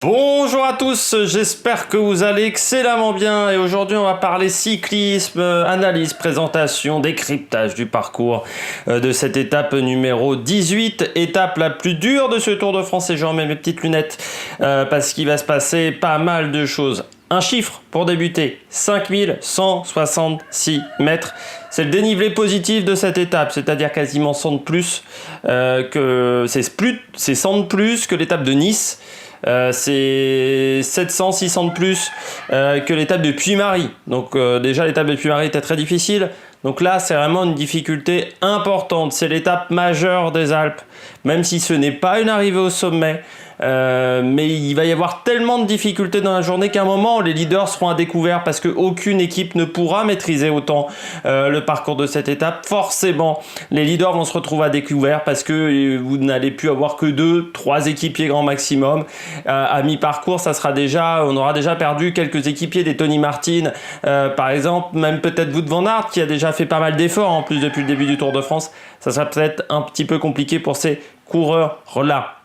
Bonjour à tous, j'espère que vous allez excellemment bien et aujourd'hui on va parler cyclisme, analyse, présentation, décryptage du parcours de cette étape numéro 18, étape la plus dure de ce Tour de France et je remets mes petites lunettes parce qu'il va se passer pas mal de choses. Un chiffre pour débuter, 5166 mètres. C'est le dénivelé positif de cette étape, c'est-à-dire quasiment 100 de plus c'est 100 de plus que l'étape de Nice. C'est 700-600 de plus que l'étape de Puy-Marie. Donc déjà l'étape de Puy-Marie était très difficile. Donc là c'est vraiment une difficulté importante. C'est l'étape majeure des Alpes. Même si ce n'est pas une arrivée au sommet. Mais il va y avoir tellement de difficultés dans la journée qu'à un moment les leaders seront à découvert parce qu'aucune équipe ne pourra maîtriser autant le parcours de cette étape. Forcément les leaders vont se retrouver à découvert parce que vous n'allez plus avoir que 2-3 équipiers grand maximum. À mi-parcours on aura déjà perdu quelques équipiers, des Tony Martin par exemple, même peut-être Wout van Aert qui a déjà fait pas mal d'efforts en plus depuis le début du Tour de France. Ça sera peut-être un petit peu compliqué pour ces coureurs là.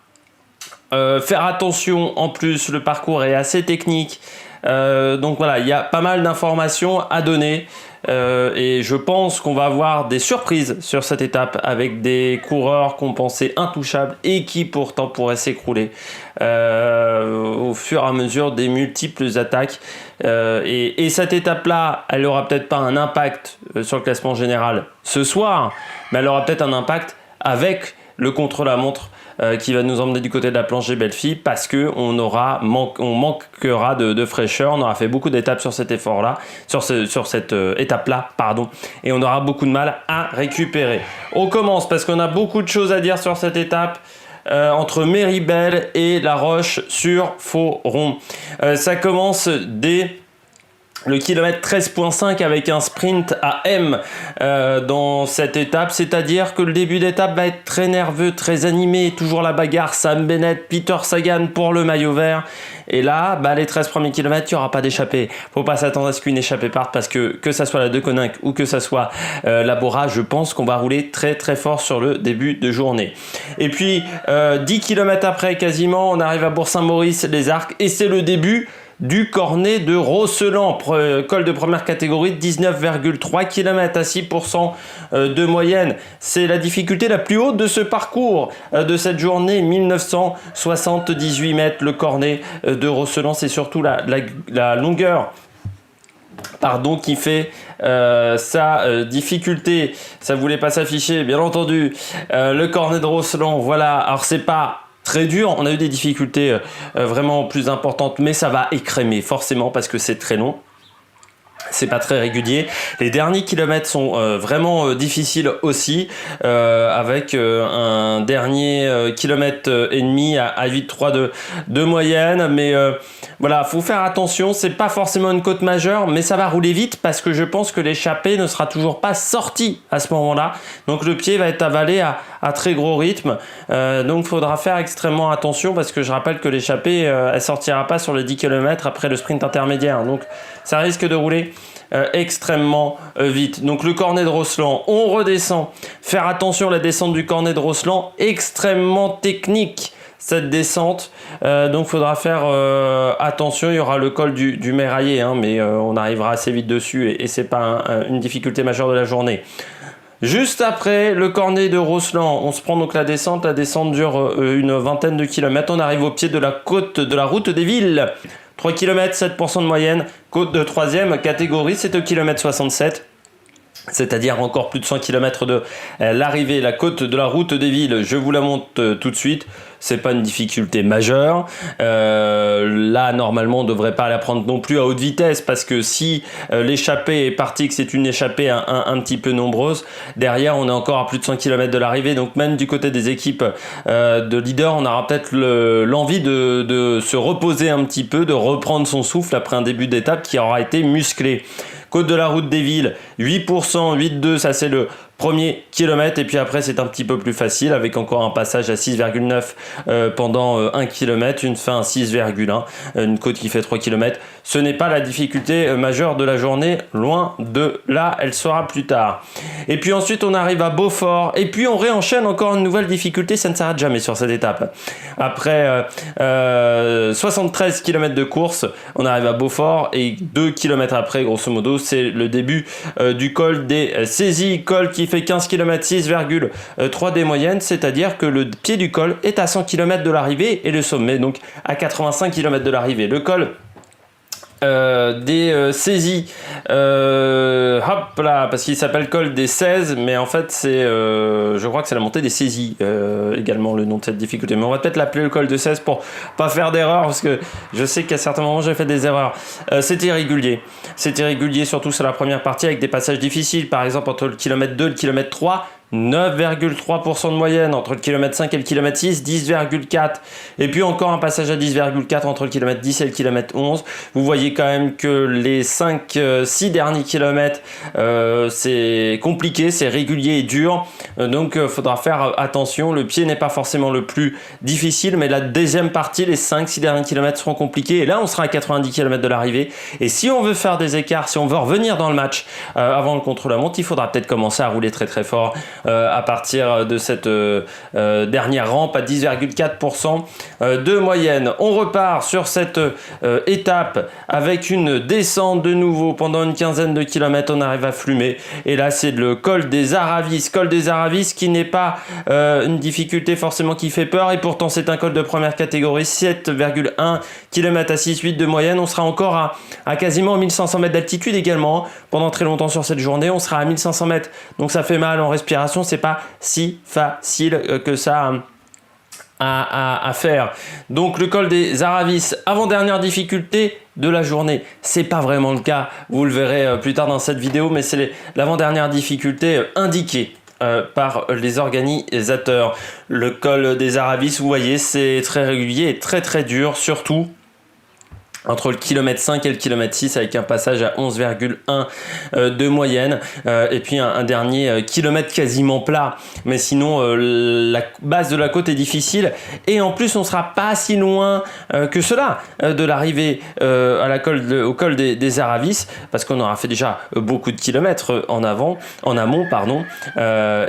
Faire attention, en plus le parcours est assez technique, donc voilà, il y a pas mal d'informations à donner et je pense qu'on va avoir des surprises sur cette étape avec des coureurs qu'on pensait intouchables et qui pourtant pourraient s'écrouler au fur et à mesure des multiples attaques et cette étape là elle aura peut-être pas un impact sur le classement général ce soir, mais elle aura peut-être un impact avec le contre-la-montre qui va nous emmener du côté de la planche Belleville parce que on manquera de fraîcheur. On aura fait beaucoup d'étapes sur cet effort-là, sur cette étape-là, pardon, et on aura beaucoup de mal à récupérer. On commence parce qu'on a beaucoup de choses à dire sur cette étape. Entre Méribel et La Roche-sur-Foron. Ça commence dès le kilomètre 13.5 avec un sprint à M dans cette étape, c'est-à-dire que le début d'étape va être très nerveux, très animé, toujours la bagarre, Sam Bennett, Peter Sagan pour le maillot vert, et là, les 13 premiers kilomètres, il n'y aura pas d'échappée. Faut pas s'attendre à ce qu'une échappée parte parce que ça soit la De Koninck ou que ça soit la Bora, je pense qu'on va rouler très très fort sur le début de journée. Et puis, 10 kilomètres après quasiment, on arrive à Bourg-Saint-Maurice, les Arcs, et c'est le début du cornet de Rosselan, col de première catégorie de 19,3 km à 6% de moyenne. C'est la difficulté la plus haute de ce parcours de cette journée, 1978 mètres le cornet de Rosselan. C'est surtout la longueur qui fait sa difficulté. Ça voulait pas s'afficher, bien entendu. Le cornet de Rosselan, voilà. Alors c'est pas très dur, on a eu des difficultés vraiment plus importantes, mais ça va écrémer forcément parce que c'est très long. C'est pas très régulier. Les derniers kilomètres sont vraiment difficiles aussi, avec un dernier kilomètre et demi à 8,3 de moyenne. Mais voilà, faut faire attention. C'est pas forcément une côte majeure, mais ça va rouler vite parce que je pense que l'échappée ne sera toujours pas sortie à ce moment-là. Donc le pied va être avalé à très gros rythme. Donc il faudra faire extrêmement attention parce que je rappelle que l'échappée, elle sortira pas sur les 10 km après le sprint intermédiaire. Donc ça risque de rouler extrêmement vite. Donc le cornet de Rosselan, on redescend. Faire attention à la descente du cornet de Rosselan, extrêmement technique cette descente. Donc faudra faire attention. Il y aura le col du Méraillé, mais on arrivera assez vite dessus et c'est pas une difficulté majeure de la journée. Juste après le cornet de Rosselan, on se prend donc la descente. La descente dure une vingtaine de kilomètres. On arrive au pied de la côte de la route des villes. 3 km, 7% de moyenne. Côte de 3e catégorie, c'est au kilomètre 67. C'est-à-dire encore plus de 100 km de l'arrivée, la côte de la route des villes. Je vous la montre tout de suite. C'est pas une difficulté majeure. Là, normalement, on devrait pas la prendre non plus à haute vitesse parce que si l'échappée est partie, que c'est une échappée un petit peu nombreuse, derrière, on est encore à plus de 100 km de l'arrivée. Donc même du côté des équipes de leaders, on aura peut-être l'envie de se reposer un petit peu, de reprendre son souffle après un début d'étape qui aura été musclé. Côte de la route des villes, 8%, 8,2, ça c'est le premier kilomètre, et puis après c'est un petit peu plus facile avec encore un passage à 6,9 pendant 1 km, une fin à 6,1, une côte qui fait 3 km. Ce n'est pas la difficulté majeure de la journée, loin de là, elle sera plus tard. Et puis ensuite on arrive à Beaufort, et puis on réenchaîne encore une nouvelle difficulté, ça ne s'arrête jamais sur cette étape. Après 73 km de course, on arrive à Beaufort, et 2 km après, grosso modo, c'est le début du col des Saisies, col qui fait 15 km 6,3 des moyennes, c'est-à-dire que le pied du col est à 100 km de l'arrivée et le sommet donc à 85 km de l'arrivée. Le col des Saisies, hop là, parce qu'il s'appelle col des 16, mais en fait c'est je crois que c'est la montée des Saisies également le nom de cette difficulté, mais on va peut-être l'appeler le col de 16 pour pas faire d'erreur, parce que je sais qu'à certains moments j'ai fait des erreurs. C'était irrégulier surtout sur la première partie avec des passages difficiles, par exemple entre le kilomètre 2 et le kilomètre 3, 9,3% de moyenne, entre le kilomètre 5 et le kilomètre 6, 10,4. Et puis encore un passage à 10,4 entre le kilomètre 10 et le kilomètre 11. Vous voyez quand même que les 6 derniers kilomètres, c'est compliqué, c'est régulier et dur. Donc il faudra faire attention. Le pied n'est pas forcément le plus difficile, mais la deuxième partie, les 5-6 derniers kilomètres seront compliqués. Et là, on sera à 90 km de l'arrivée. Et si on veut faire des écarts, si on veut revenir dans le match avant le contre-la-montre, il faudra peut-être commencer à rouler très très fort. À partir de cette dernière rampe à 10,4% de moyenne. On repart sur cette étape avec une descente de nouveau pendant une quinzaine de kilomètres. On arrive à Flumet, et là c'est le col des Aravis, qui n'est pas une difficulté forcément qui fait peur, et pourtant c'est un col de première catégorie, 7,1 km à 6,8 de moyenne. On sera encore à quasiment 1500 mètres d'altitude également. Pendant très longtemps sur cette journée, on sera à 1500 mètres, donc ça fait mal en respiration. C'est pas si facile que ça à faire. Donc le col des Aravis, avant-dernière difficulté de la journée. C'est pas vraiment le cas, vous le verrez plus tard dans cette vidéo, mais c'est l'avant-dernière difficulté indiquée par les organisateurs. Le col des Aravis, vous voyez, c'est très régulier et très très dur, surtout entre le kilomètre 5 et le kilomètre 6, avec un passage à 11,1 de moyenne, et puis un dernier kilomètre quasiment plat, mais sinon la base de la côte est difficile, et en plus on sera pas si loin que cela de l'arrivée au col des Aravis, parce qu'on aura fait déjà beaucoup de kilomètres en amont,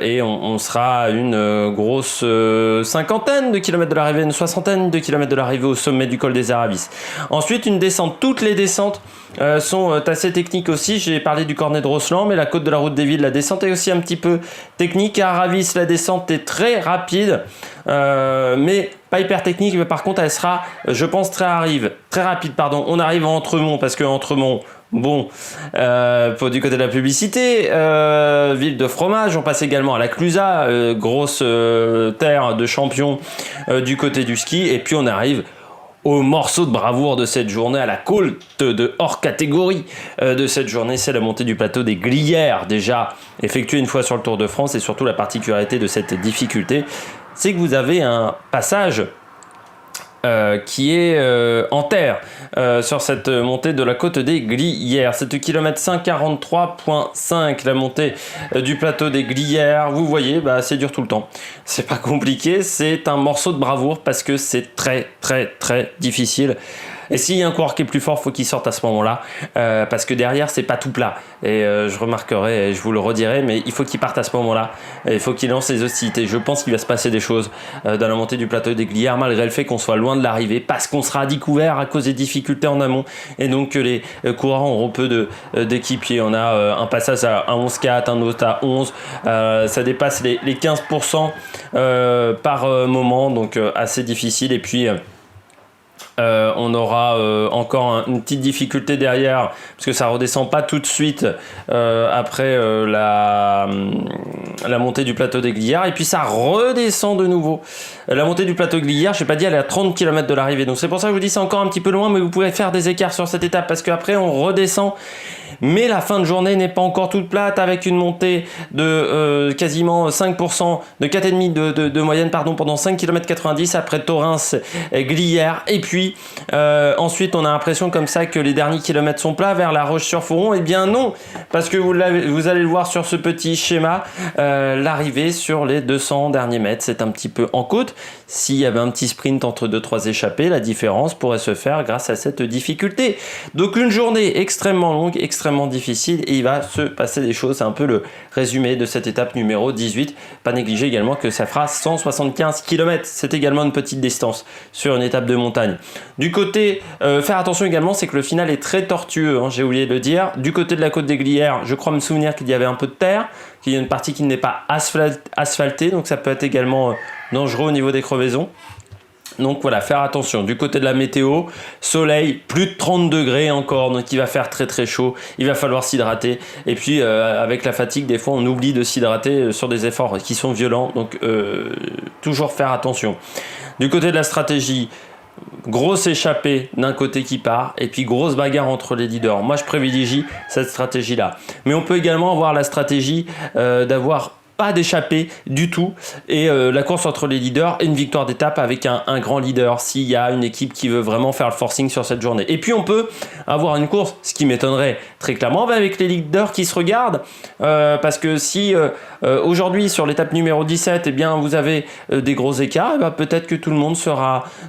et on sera à une grosse cinquantaine de kilomètres de l'arrivée, une soixantaine de kilomètres de l'arrivée au sommet du col des Aravis. Ensuite, une descente. Toutes les descentes sont assez techniques aussi. J'ai parlé du Cornet de Rosseland, mais la côte de la route des Villes, la descente est aussi un petit peu technique. À Aravis, la descente est très rapide, mais pas hyper technique. Mais par contre, elle sera, je pense, très rapide. On arrive à Entremont, parce que Entremont, bon, pour du côté de la publicité, ville de fromage. On passe également à la Clusaz, grosse terre de champions du côté du ski. Et puis on arrive au morceau de bravoure de cette journée, à la côte de hors catégorie de cette journée. C'est la montée du plateau des Glières, déjà effectuée une fois sur le Tour de France. Et surtout la particularité de cette difficulté, c'est que vous avez un passage qui est en terre sur cette montée de la côte des Glières. C'est le kilomètre 143,5, la montée du plateau des Glières. Vous voyez, c'est dur tout le temps. C'est pas compliqué, c'est un morceau de bravoure, parce que c'est très très très difficile. Et s'il y a un coureur qui est plus fort, faut qu'il sorte à ce moment-là, parce que derrière c'est pas tout plat. Et je remarquerai, et je vous le redirai, mais il faut qu'il parte à ce moment-là. Et il faut qu'il lance les hostilités. Je pense qu'il va se passer des choses dans la montée du plateau des Glières, malgré le fait qu'on soit loin de l'arrivée, parce qu'on sera à découvert à cause des difficultés en amont, et donc que les coureurs auront peu d'équipiers. On a un passage à 11,4, un autre à 11. Ça dépasse les 15% par moment, donc assez difficile. Et puis on aura encore une petite difficulté derrière, parce que ça redescend pas tout de suite après la montée du plateau des Glières, et puis ça redescend de nouveau. La montée du plateau des Glières, je n'ai pas dit, elle est à 30 km de l'arrivée, donc c'est pour ça que je vous dis c'est encore un petit peu loin, mais vous pouvez faire des écarts sur cette étape, parce qu'après on redescend, mais la fin de journée n'est pas encore toute plate avec une montée de quasiment 5%, de 4,5 de moyenne pendant 5 km 90 après Thorens Glières. Et puis ensuite on a l'impression comme ça que les derniers kilomètres sont plats vers La Roche-sur-Foron. Eh bien non, parce que vous allez le voir sur ce petit schéma, l'arrivée sur les 200 derniers mètres, c'est un petit peu en côte. S'il y avait un petit sprint entre 2-3 échappées, la différence pourrait se faire grâce à cette difficulté. Donc une journée extrêmement longue, extrêmement difficile, et il va se passer des choses. C'est un peu le résumé de cette étape numéro 18. Pas négliger également que ça fera 175 km. C'est également une petite distance sur une étape de montagne. Du côté, faire attention également, c'est que le final est très tortueux, hein, j'ai oublié de le dire. Du côté de la côte des Glières, je crois me souvenir qu'il y avait un peu de terre, qu'il y a une partie qui n'est pas asphaltée, donc ça peut être également dangereux au niveau des crevaisons. Donc voilà, faire attention. Du côté de la météo, soleil, plus de 30 degrés encore, donc il va faire très très chaud, il va falloir s'hydrater. Et puis avec la fatigue, des fois on oublie de s'hydrater sur des efforts qui sont violents, donc toujours faire attention. Du côté de la stratégie, grosse échappée d'un côté qui part, et puis grosse bagarre entre les leaders. Moi je privilégie cette stratégie-là. Mais on peut également avoir la stratégie d'avoir pas d'échappée du tout, et la course entre les leaders et une victoire d'étape avec un grand leader s'il y a une équipe qui veut vraiment faire le forcing sur cette journée. Et puis on peut avoir une course, ce qui m'étonnerait très clairement, avec les leaders qui se regardent, parce que si aujourd'hui sur l'étape numéro 17, eh bien, vous avez des gros écarts, eh bien, peut-être que tout le monde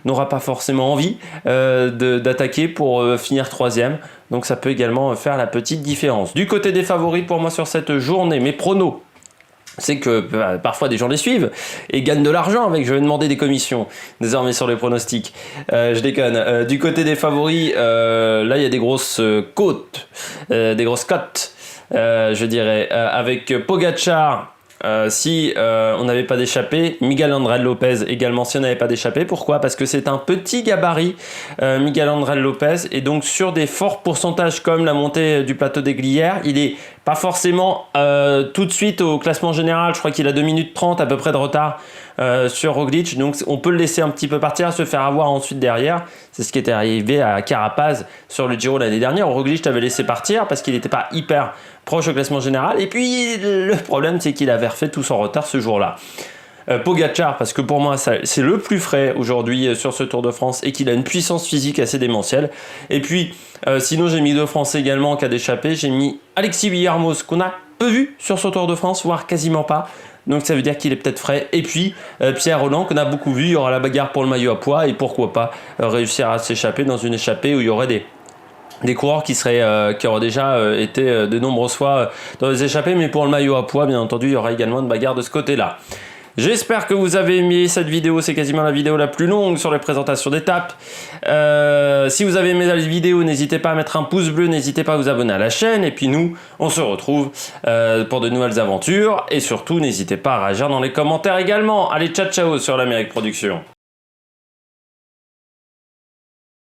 n'aura pas forcément envie d'attaquer pour finir troisième. Donc ça peut également faire la petite différence. Du côté des favoris pour moi sur cette journée, mes pronos, c'est que parfois des gens les suivent et gagnent de l'argent avec. Je vais demander des commissions désormais sur les pronostics. Je déconne. Du côté des favoris, là il y a des grosses côtes, des grosses cotes, je dirais, avec Pogačar. Si on n'avait pas d'échappée, Miguel Ángel López également si on n'avait pas d'échappée. Pourquoi? Parce que c'est un petit gabarit, Miguel Ángel López, et donc sur des forts pourcentages comme la montée du plateau des Glières, il est pas forcément tout de suite au classement général. Je crois qu'il a 2 minutes 30 à peu près de retard sur Roglic, donc on peut le laisser un petit peu partir, se faire avoir ensuite derrière. C'est ce qui était arrivé à Carapaz sur le Giro l'année dernière. Roglic t'avait laissé partir parce qu'il n'était pas hyper proche au classement général, et puis le problème c'est qu'il avait refait tout son retard ce jour-là. Pogačar, parce que pour moi c'est le plus frais aujourd'hui sur ce Tour de France et qu'il a une puissance physique assez démentielle. Et puis sinon j'ai mis 2 Français également en cas d'échappée. J'ai mis Alexis Villarmoz, qu'on a peu vu sur ce Tour de France, voire quasiment pas, donc ça veut dire qu'il est peut-être frais. Et puis Pierre Rolland, qu'on a beaucoup vu. Il y aura la bagarre pour le maillot à pois, et pourquoi pas réussir à s'échapper dans une échappée où il y aurait des coureurs qui auraient déjà été de nombreuses fois dans les échappées. Mais pour le maillot à pois, bien entendu, il y aura également une bagarre de ce côté-là. J'espère que vous avez aimé cette vidéo, c'est quasiment la vidéo la plus longue sur les présentations d'étapes. Si vous avez aimé la vidéo, n'hésitez pas à mettre un pouce bleu, n'hésitez pas à vous abonner à la chaîne, et puis nous, on se retrouve pour de nouvelles aventures, et surtout, n'hésitez pas à réagir dans les commentaires également. Allez, ciao ciao sur l'Amérique Production.